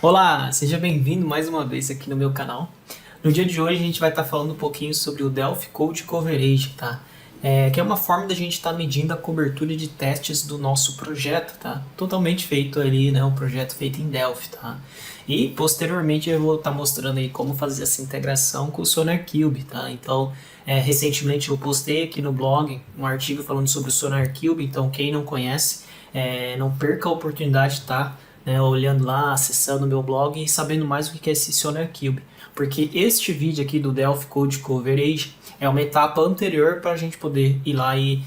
Olá, seja bem-vindo mais uma vez aqui no meu canal. No dia de hoje a gente vai estar falando um pouquinho sobre o Delphi Code Coverage, tá? Que é uma forma da gente estar medindo a cobertura de testes do nosso projeto, tá? Totalmente feito ali, né? Um projeto feito em Delphi, tá? E posteriormente eu vou estar mostrando aí como fazer essa integração com o SonarQube, tá? Então, recentemente eu postei aqui no blog um artigo falando sobre o SonarQube, então quem não conhece, não perca a oportunidade, tá? Olhando lá, acessando o meu blog e sabendo mais o que é esse SonarQube. Porque este vídeo aqui do Delphi Code Coverage é uma etapa anterior para a gente poder ir lá e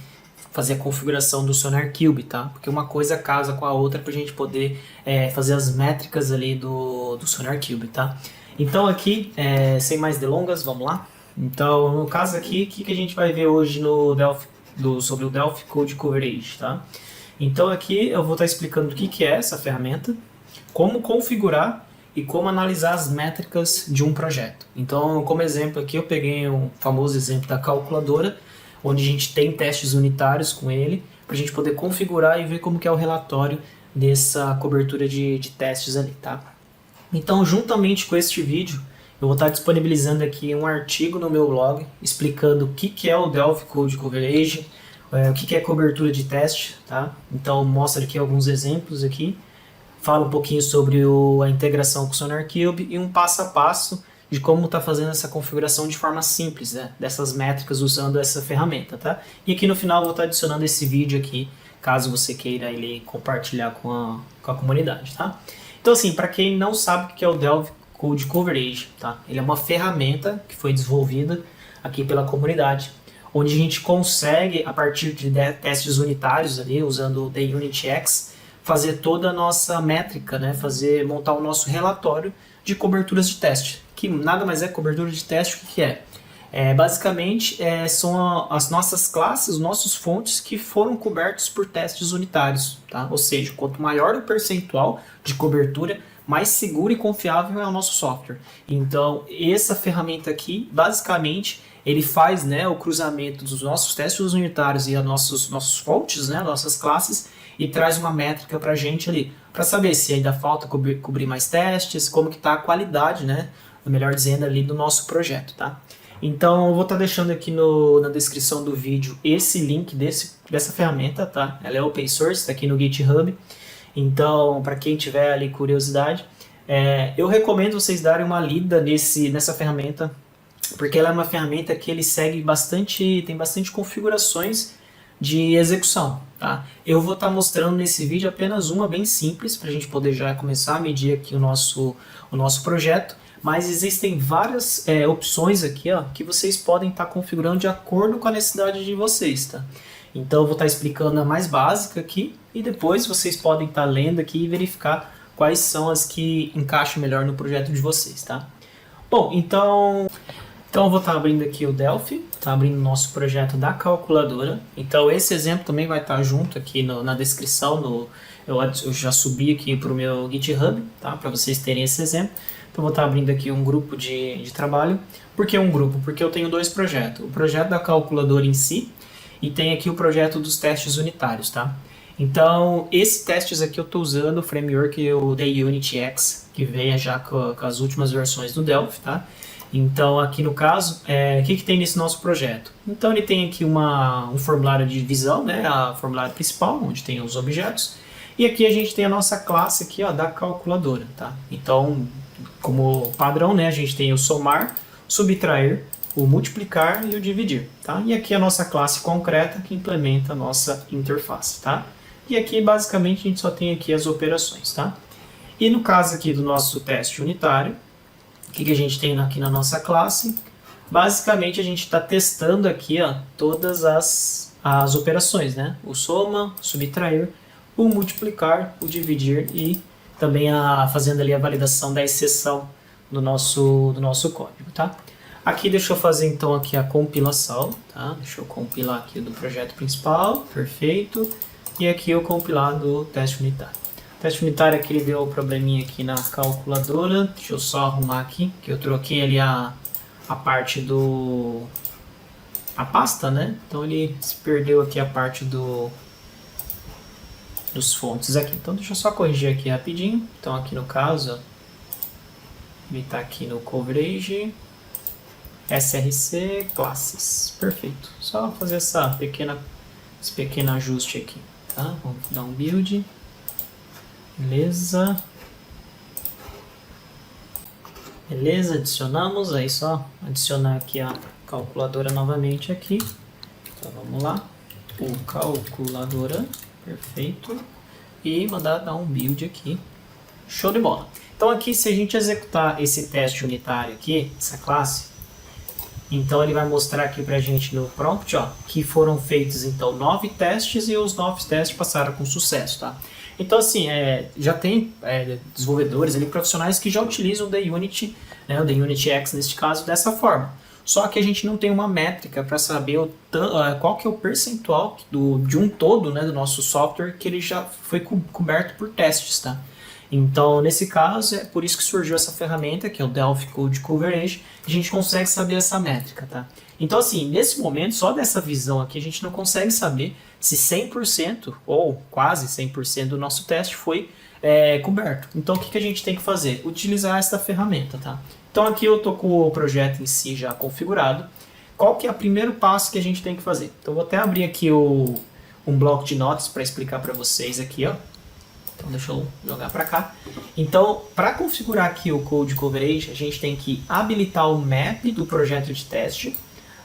fazer a configuração do SonarQube, tá? Porque uma coisa casa com a outra para a gente poder fazer as métricas ali do SonarQube, tá? Então aqui, sem mais delongas, vamos lá? Então, no caso aqui, o que a gente vai ver hoje no Delphi, sobre o Delphi Code Coverage, tá? Então aqui eu vou estar explicando o que é essa ferramenta, como configurar e como analisar as métricas de um projeto. Então, como exemplo aqui, eu peguei um famoso exemplo da calculadora, onde a gente tem testes unitários com ele, para a gente poder configurar e ver como que é o relatório dessa cobertura de testes ali, tá? Então, juntamente com este vídeo, eu vou estar disponibilizando aqui um artigo no meu blog explicando o que é o Delphi Code Coverage, o que é cobertura de teste, tá? Então, mostra aqui alguns exemplos aqui, fala um pouquinho sobre a integração com o SonarQube e um passo a passo de como está fazendo essa configuração de forma simples, né? Dessas métricas usando essa ferramenta, tá? E aqui no final eu vou estar adicionando esse vídeo aqui, caso você queira ele compartilhar com a comunidade, tá? Então, assim, para quem não sabe o que é o Delphi Code Coverage, tá? Ele é uma ferramenta que foi desenvolvida aqui pela comunidade, onde a gente consegue, a partir de testes unitários ali, usando o TheUnitX, fazer toda a nossa métrica, né? Montar o nosso relatório de coberturas de teste, que nada mais é cobertura de teste, o que é? Basicamente, são as nossas classes, os nossos fontes que foram cobertos por testes unitários, tá? Ou seja, quanto maior o percentual de cobertura, mais seguro e confiável é o nosso software. Então, essa ferramenta aqui, basicamente, ele faz, né, o cruzamento dos nossos testes unitários e as nossos fontes, né, nossas classes, e traz uma métrica para a gente ali, para saber se ainda falta cobrir mais testes, como que está a qualidade, né, melhor dizendo, ali do nosso projeto, tá? Então, eu vou estar deixando aqui na descrição do vídeo esse link dessa ferramenta, tá? Ela é open source, está aqui no GitHub. Então, para quem tiver ali curiosidade, eu recomendo vocês darem uma lida nessa ferramenta, porque ela é uma ferramenta que ele tem bastante configurações de execução, tá? Eu vou estar mostrando nesse vídeo apenas uma bem simples, para a gente poder já começar a medir aqui o nosso projeto, mas existem várias opções aqui, ó, que vocês podem estar configurando de acordo com a necessidade de vocês, tá? Então eu vou estar explicando a mais básica aqui e depois vocês podem estar lendo aqui e verificar quais são as que encaixam melhor no projeto de vocês, tá? Bom, então eu vou estar abrindo aqui o Delphi, está abrindo o nosso projeto da calculadora. Então esse exemplo também vai estar junto aqui na descrição, eu já subi aqui para o meu GitHub, tá? Para vocês terem esse exemplo. Então eu vou estar abrindo aqui um grupo de trabalho. Por que um grupo? Porque eu tenho dois projetos. O projeto da calculadora em si e tem aqui o projeto dos testes unitários, tá? Então, esses testes aqui eu estou usando o framework, o TheUnitX, que veio já com as últimas versões do Delphi, tá? Então, aqui no caso, o que tem nesse nosso projeto? Então, ele tem aqui um formulário de divisão, né? A formulário principal, onde tem os objetos. E aqui a gente tem a nossa classe aqui, ó, da calculadora, tá? Então, como padrão, né? A gente tem o somar, subtrair, o multiplicar e o dividir, tá? E aqui a nossa classe concreta que implementa a nossa interface, tá? E aqui, basicamente, a gente só tem aqui as operações, tá? E no caso aqui do nosso teste unitário, o que a gente tem aqui na nossa classe? Basicamente, a gente está testando aqui, ó, todas as operações, né? O soma, subtrair, o multiplicar, o dividir e também fazendo ali a validação da exceção do nosso código, tá? Aqui deixa eu fazer então aqui a compilação, tá? Deixa eu compilar aqui do projeto principal, perfeito. E aqui eu compilar do teste unitário. O teste unitário aqui ele deu um probleminha aqui na calculadora. Deixa eu só arrumar aqui, que eu troquei ali a parte a pasta, né? Então ele se perdeu aqui a parte dos fontes aqui. Então deixa eu só corrigir aqui rapidinho. Então aqui no caso, ele está aqui no coverage, src classes, perfeito. Só fazer esse pequeno ajuste aqui, tá? Vamos dar um build, beleza. Beleza, adicionamos, aí só adicionar aqui a calculadora novamente aqui. Então vamos lá, o calculadora, perfeito, e mandar dar um build aqui, show de bola. Então aqui, se a gente executar esse teste unitário aqui, essa classe, então ele vai mostrar aqui pra gente no prompt, ó, que foram feitos então 9 testes e os 9 testes passaram com sucesso, tá? Então assim, já tem desenvolvedores ali, profissionais que já utilizam o The Unity, né, o The Unity X neste caso, dessa forma. Só que a gente não tem uma métrica para saber qual que é o percentual de um todo, né, do nosso software que ele já foi coberto por testes, tá? Então, nesse caso, é por isso que surgiu essa ferramenta, que é o Delphi Code Coverage, a gente consegue saber essa métrica, tá? Então, assim, nesse momento, só dessa visão aqui, a gente não consegue saber se 100% ou quase 100% do nosso teste foi coberto. Então, o que a gente tem que fazer? Utilizar essa ferramenta, tá? Então, aqui eu estou com o projeto em si já configurado. Qual que é o primeiro passo que a gente tem que fazer? Então, eu vou até abrir aqui um bloco de notas para explicar para vocês aqui, ó. Então deixa eu jogar para cá. Então, para configurar aqui o Code Coverage, a gente tem que habilitar o map do projeto de teste,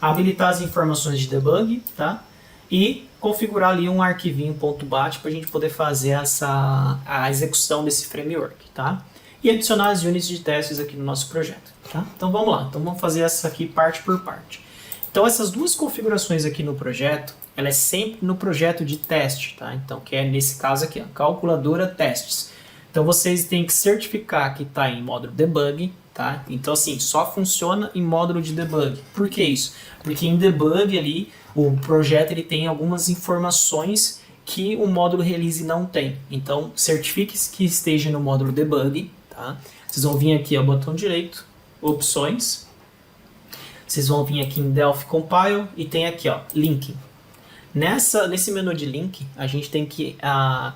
habilitar as informações de debug, tá? E configurar ali um arquivinho .bat para a gente poder fazer a execução desse framework, tá? E adicionar as units de testes aqui no nosso projeto, tá? Então vamos lá, então vamos fazer essa aqui parte por parte. Então essas duas configurações aqui no projeto, ela é sempre no projeto de teste, tá? Então, que é nesse caso aqui, ó, calculadora testes. Então, vocês têm que certificar que está em módulo debug, tá? Então, assim, só funciona em módulo de debug. Por que isso? Porque em debug ali, o projeto ele tem algumas informações que o módulo release não tem. Então, certifique que esteja no módulo debug, tá? Vocês vão vir aqui, ó, botão direito, opções. Vocês vão vir aqui em Delphi Compile e tem aqui, ó, linking. Nesse menu de link, a gente tem que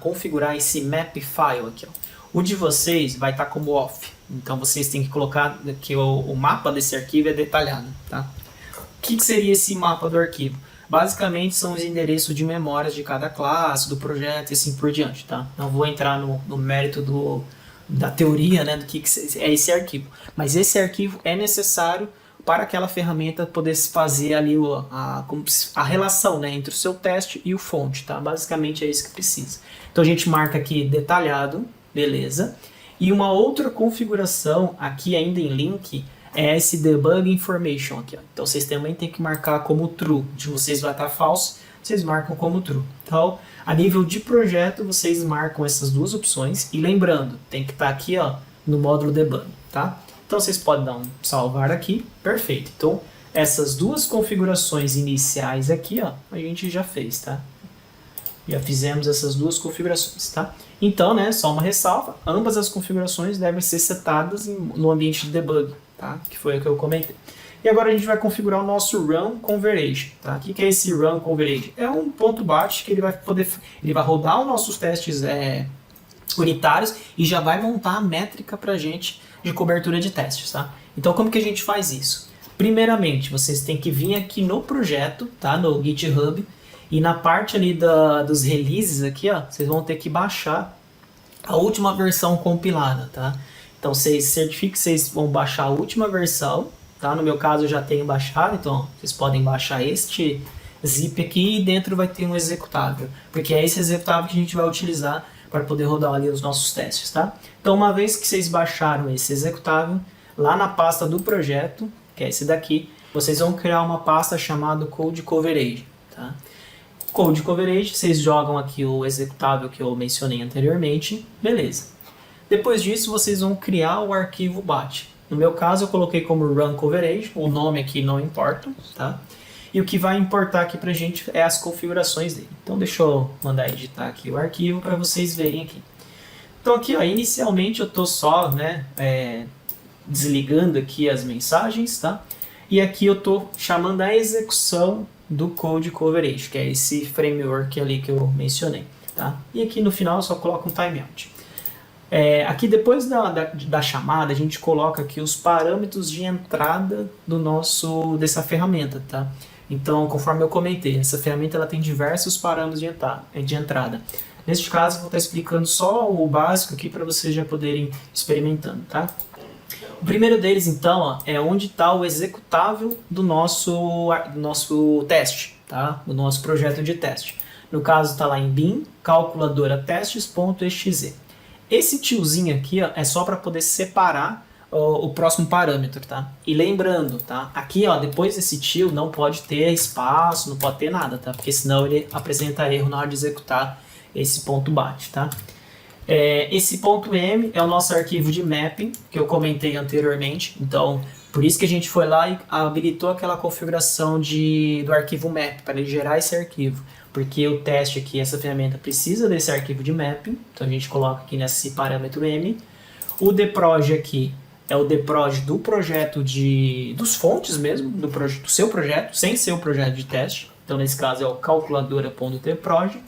configurar esse map file aqui, ó. O de vocês vai estar como off, então vocês têm que colocar que o mapa desse arquivo é detalhado, tá? O que seria esse mapa do arquivo? Basicamente são os endereços de memórias de cada classe, do projeto e assim por diante, tá? Não vou entrar no mérito da teoria, né, do que é esse arquivo, mas esse arquivo é necessário para aquela ferramenta poder fazer ali a relação, né, entre o seu teste e o fonte, tá? Basicamente é isso que precisa. Então a gente marca aqui detalhado, beleza. E uma outra configuração aqui ainda em link é esse debug information aqui, ó. Então vocês também tem que marcar como true. De vocês vai estar falso, vocês marcam como true. Então, a nível de projeto, vocês marcam essas duas opções e lembrando, tem que estar aqui, ó, no módulo debug, tá? Então vocês podem dar um salvar aqui, perfeito. Então essas duas configurações iniciais aqui, ó, a gente já fez, tá? Já fizemos essas duas configurações, tá? Então, né, só uma ressalva, ambas as configurações devem ser setadas no ambiente de debug, tá? Que foi o que eu comentei. E agora a gente vai configurar o nosso Run Converage, tá? O que é esse Run Converage? É um ponto bat que ele vai rodar os nossos testes unitários e já vai montar a métrica pra gente de cobertura de testes, tá? Então, como que a gente faz isso? Primeiramente, vocês têm que vir aqui no projeto, tá? No GitHub, e na parte ali dos releases aqui, ó, vocês vão ter que baixar a última versão compilada, tá? Então, vocês certifiquem que vocês vão baixar a última versão, tá? No meu caso, eu já tenho baixado, então vocês podem baixar este zip aqui e dentro vai ter um executável, porque é esse executável que a gente vai utilizar para poder rodar ali os nossos testes, tá? Então, uma vez que vocês baixaram esse executável, lá na pasta do projeto, que é esse daqui, vocês vão criar uma pasta chamada Code Coverage, tá? Code Coverage, vocês jogam aqui o executável que eu mencionei anteriormente, beleza. Depois disso, vocês vão criar o arquivo bat. No meu caso, eu coloquei como Run Coverage, o nome aqui não importa, tá? E o que vai importar aqui pra gente é as configurações dele. Então deixa eu mandar editar aqui o arquivo para vocês verem aqui. Então aqui, ó, inicialmente eu tô só, né, desligando aqui as mensagens, tá? E aqui eu tô chamando a execução do Code Coverage, que é esse framework ali que eu mencionei. tá? E aqui no final eu só coloco um timeout. Aqui depois da chamada, a gente coloca aqui os parâmetros de entrada dessa ferramenta, tá? Então, conforme eu comentei, essa ferramenta ela tem diversos parâmetros de entrada. Neste caso, eu vou estar explicando só o básico aqui para vocês já poderem ir experimentando, tá? O primeiro deles, então, ó, é onde está o executável do nosso teste, tá? Do nosso projeto de teste. No caso, está lá em bin, calculadora testes.exe. Esse tiozinho aqui ó, é só para poder separar o próximo parâmetro, tá? E lembrando, tá? Aqui, ó, depois desse tio não pode ter espaço, não pode ter nada, tá? Porque senão ele apresenta erro na hora de executar esse ponto bat, tá? Esse ponto M é o nosso arquivo de mapping que eu comentei anteriormente. Então, por isso que a gente foi lá e habilitou aquela configuração do arquivo map para ele gerar esse arquivo. Porque o teste aqui, essa ferramenta precisa desse arquivo de mapping. Então a gente coloca aqui nesse parâmetro M. O dproj aqui é o dproj do projeto dos fontes mesmo, do seu projeto, sem ser o projeto de teste. Então nesse caso é o calculadora.dproj.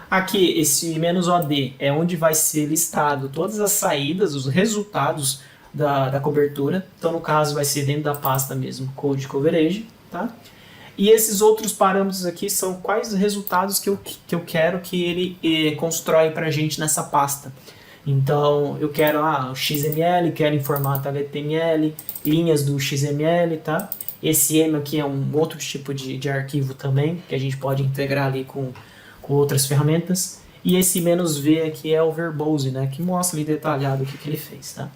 Aqui esse "-od" é onde vai ser listado todas as saídas, os resultados da cobertura. Então no caso vai ser dentro da pasta mesmo, Code Coverage, tá? E esses outros parâmetros aqui são quais resultados que eu quero que ele constrói para a gente nessa pasta. Então, eu quero o XML, quero em formato HTML, linhas do XML, tá? Esse M aqui é um outro tipo de arquivo também, que a gente pode integrar ali com outras ferramentas. E esse "-v" aqui é o verbose, né? Que mostra ali detalhado o que ele fez, tá?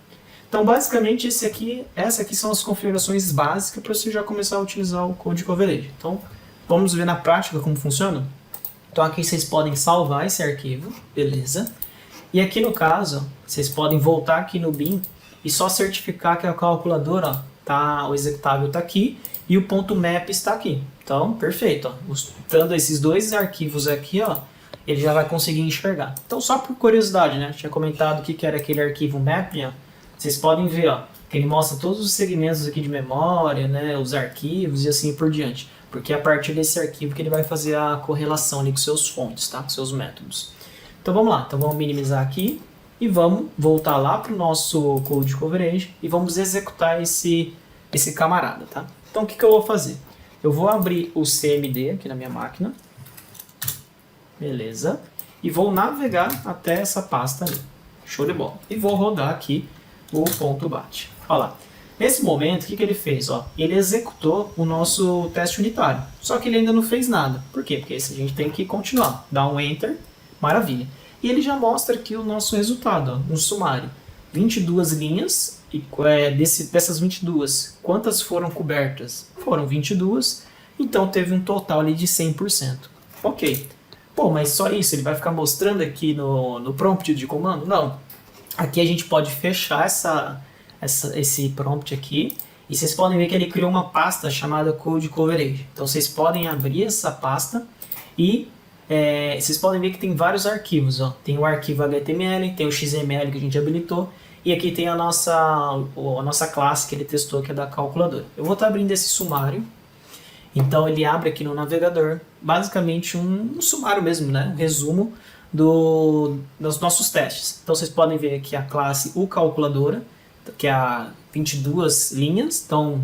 Então, basicamente, essas aqui são as configurações básicas para você já começar a utilizar o Code Coverage. Então, vamos ver na prática como funciona? Então, aqui vocês podem salvar esse arquivo, beleza? E aqui no caso, vocês podem voltar aqui no bin e só certificar que a calculadora, o executável está aqui e o ponto .map está aqui. Então, perfeito. Usando esses dois arquivos aqui, ó, ele já vai conseguir enxergar. Então, só por curiosidade, né? Eu tinha comentado o que era aquele arquivo map, ó. Vocês podem ver, ó, que ele mostra todos os segmentos aqui de memória, né, os arquivos e assim por diante. Porque é a partir desse arquivo que ele vai fazer a correlação ali com seus fontes, tá? Com seus métodos. Então vamos lá, então vamos minimizar aqui e vamos voltar lá para o nosso Code Coverage e vamos executar esse camarada, tá? Então o que eu vou fazer? Eu vou abrir o CMD aqui na minha máquina, beleza? E vou navegar até essa pasta ali, show de bola. E vou rodar aqui o ponto .bat. Olha lá. Nesse momento, o que ele fez? Ó, ele executou o nosso teste unitário. Só que ele ainda não fez nada. Por quê? Porque esse a gente tem que continuar. Dá um Enter. Maravilha. E ele já mostra aqui o nosso resultado, ó, um sumário. 22 linhas. E dessas 22, quantas foram cobertas? Foram 22. Então teve um total ali de 100%. Ok. Pô, mas só isso? Ele vai ficar mostrando aqui no prompt de comando? Não. Aqui a gente pode fechar esse prompt aqui e vocês podem ver que ele criou uma pasta chamada Code Coverage. Então vocês podem abrir essa pasta e vocês podem ver que tem vários arquivos. Ó. Tem o arquivo HTML, tem o XML que a gente habilitou e aqui tem a nossa classe que ele testou, que é da calculadora. Eu vou estar abrindo esse sumário. Então ele abre aqui no navegador, basicamente um sumário mesmo, né? Um resumo dos nossos testes. Então vocês podem ver aqui a classe calculadora, que é a 22 linhas. Então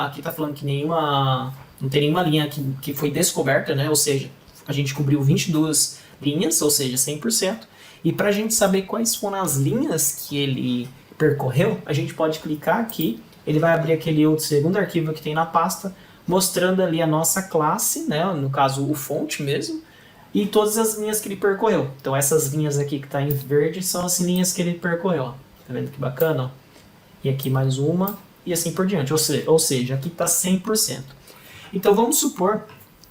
aqui está falando que não tem nenhuma linha que foi descoberta, né? Ou seja, a gente cobriu 22 linhas, ou seja, 100%. E para a gente saber quais foram as linhas que ele percorreu, a gente pode clicar aqui, ele vai abrir aquele outro segundo arquivo que tem na pasta, mostrando ali a nossa classe, né? No caso o fonte mesmo, e todas as linhas que ele percorreu. Então essas linhas aqui que está em verde são as linhas que ele percorreu. Ó. Tá vendo que bacana? Ó? E aqui mais uma, e assim por diante. Ou seja, aqui está 100%. Então vamos supor,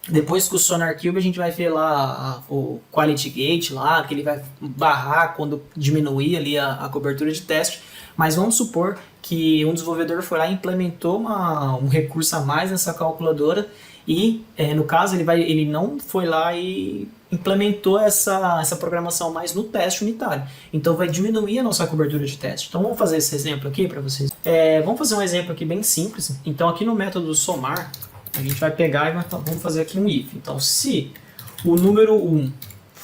depois que o SonarQube a gente vai ver lá o Quality Gate, lá, que ele vai barrar quando diminuir ali a cobertura de teste. Mas vamos supor que um desenvolvedor foi lá e implementou um recurso a mais nessa calculadora e, no caso, ele não foi lá e implementou essa programação mais no teste unitário. Então vai diminuir a nossa cobertura de teste. Então vamos fazer esse exemplo aqui para vocês. Vamos fazer um exemplo aqui bem simples. Então aqui no método somar, a gente vai pegar e vamos fazer aqui um if. Então se o número 1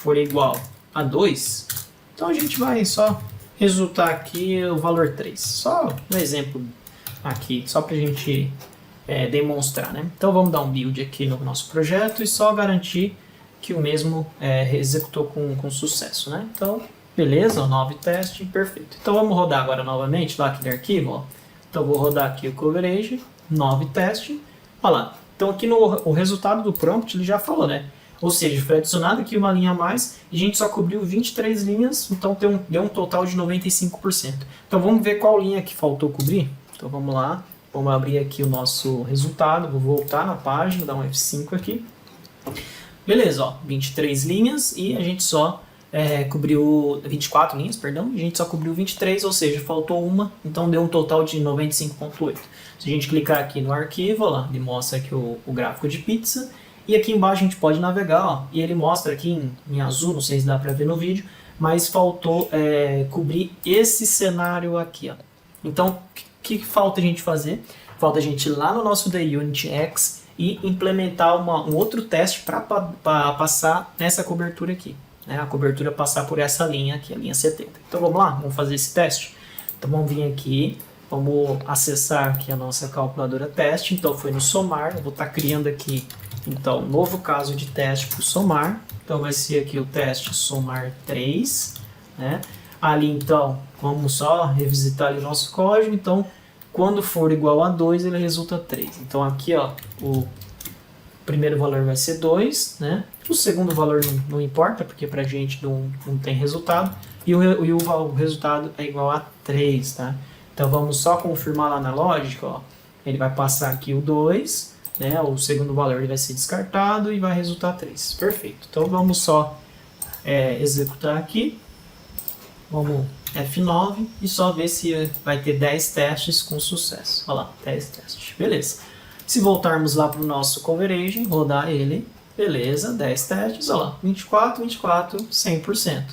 for igual a 2, então a gente vai só resultar aqui o valor 3. Só um exemplo aqui, só para a gente demonstrar, né? Então vamos dar um build aqui no nosso projeto e só garantir que o mesmo executou com sucesso, né? Então, beleza, o 9 teste, perfeito. Então vamos rodar agora novamente lá aquele arquivo, ó. Então vou rodar aqui o coverage, 9 teste, olha lá. Então aqui o resultado do prompt ele já falou, né? Ou seja, foi adicionado aqui uma linha a mais e a gente só cobriu 23 linhas, então deu um total de 95%. Então vamos ver qual linha que faltou cobrir. Então vamos lá, vamos abrir aqui o nosso resultado, vou voltar na página, dar um F5 aqui. Beleza, ó, 23 linhas e a gente só cobriu 24 linhas, perdão, e a gente só cobriu 23, ou seja, faltou uma, então deu um total de 95,8. Se a gente clicar aqui no arquivo, ó lá, ele mostra aqui o gráfico de pizza, e aqui embaixo a gente pode navegar, ó, e ele mostra aqui em azul, não sei se dá para ver no vídeo, mas faltou cobrir esse cenário aqui, ó. Então, o que falta a gente fazer? Falta a gente ir lá no nosso DUnit X e implementar um outro teste para passar nessa cobertura aqui. Né? A cobertura passar por essa linha aqui, a linha 70. Então vamos lá, vamos fazer esse teste. Então vamos vir aqui, vamos acessar aqui a nossa calculadora teste. Então foi no somar, eu vou estar criando aqui então novo caso de teste para o somar. Então vai ser aqui o teste somar 3. Né? Ali então, vamos só revisitar ali o nosso código. Então quando for igual a 2, ele resulta 3. Então aqui ó, o primeiro valor vai ser 2, né? O segundo valor não importa, porque pra gente não tem resultado. E o resultado é igual a 3, tá? Então vamos só confirmar lá na lógica, ó. Ele vai passar aqui o 2, né? O segundo valor ele vai ser descartado e vai resultar 3. Perfeito. Então vamos só executar aqui. Vamos F9 e só ver se vai ter 10 testes com sucesso. Olha lá, 10 testes. Beleza. Se voltarmos lá para o nosso coverage, rodar ele, beleza, 10 testes, olha lá, 24, 24, 100%.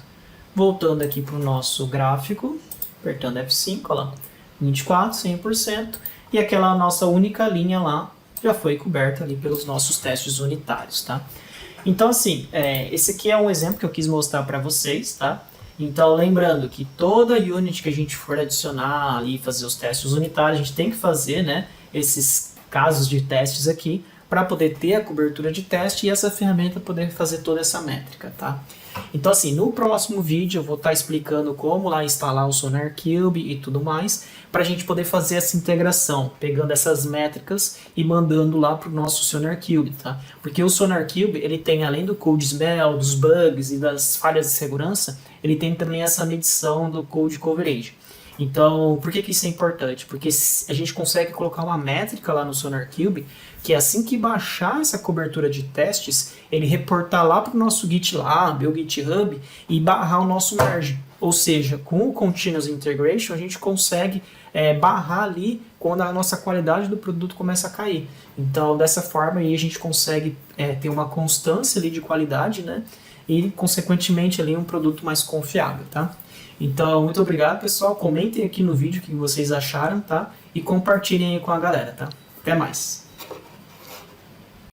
Voltando aqui para o nosso gráfico, apertando F5, olha lá, 24, 100%, e aquela nossa única linha lá já foi coberta ali pelos nossos testes unitários, tá? Então assim, esse aqui é um exemplo que eu quis mostrar para vocês, tá? Então lembrando que toda unit que a gente for adicionar ali, fazer os testes unitários, a gente tem que fazer, né, esses casos de testes aqui, para poder ter a cobertura de teste e essa ferramenta poder fazer toda essa métrica, tá? Então assim, no próximo vídeo eu vou estar explicando como lá instalar o SonarQube e tudo mais, para a gente poder fazer essa integração, pegando essas métricas e mandando lá para o nosso SonarQube, tá? Porque o SonarQube, ele tem, além do code smell, dos bugs e das falhas de segurança, ele tem também essa medição do code coverage. Então, por que isso é importante? Porque a gente consegue colocar uma métrica lá no SonarQube, que assim que baixar essa cobertura de testes, ele reportar lá para o nosso GitLab ou GitHub e barrar o nosso merge. Ou seja, com o Continuous Integration, a gente consegue barrar ali quando a nossa qualidade do produto começa a cair. Então, dessa forma, aí a gente consegue ter uma constância ali de qualidade, né? E, consequentemente, ali um produto mais confiável, tá? Então, muito obrigado, pessoal. Comentem aqui no vídeo o que vocês acharam, tá? E compartilhem aí com a galera, tá? Até mais!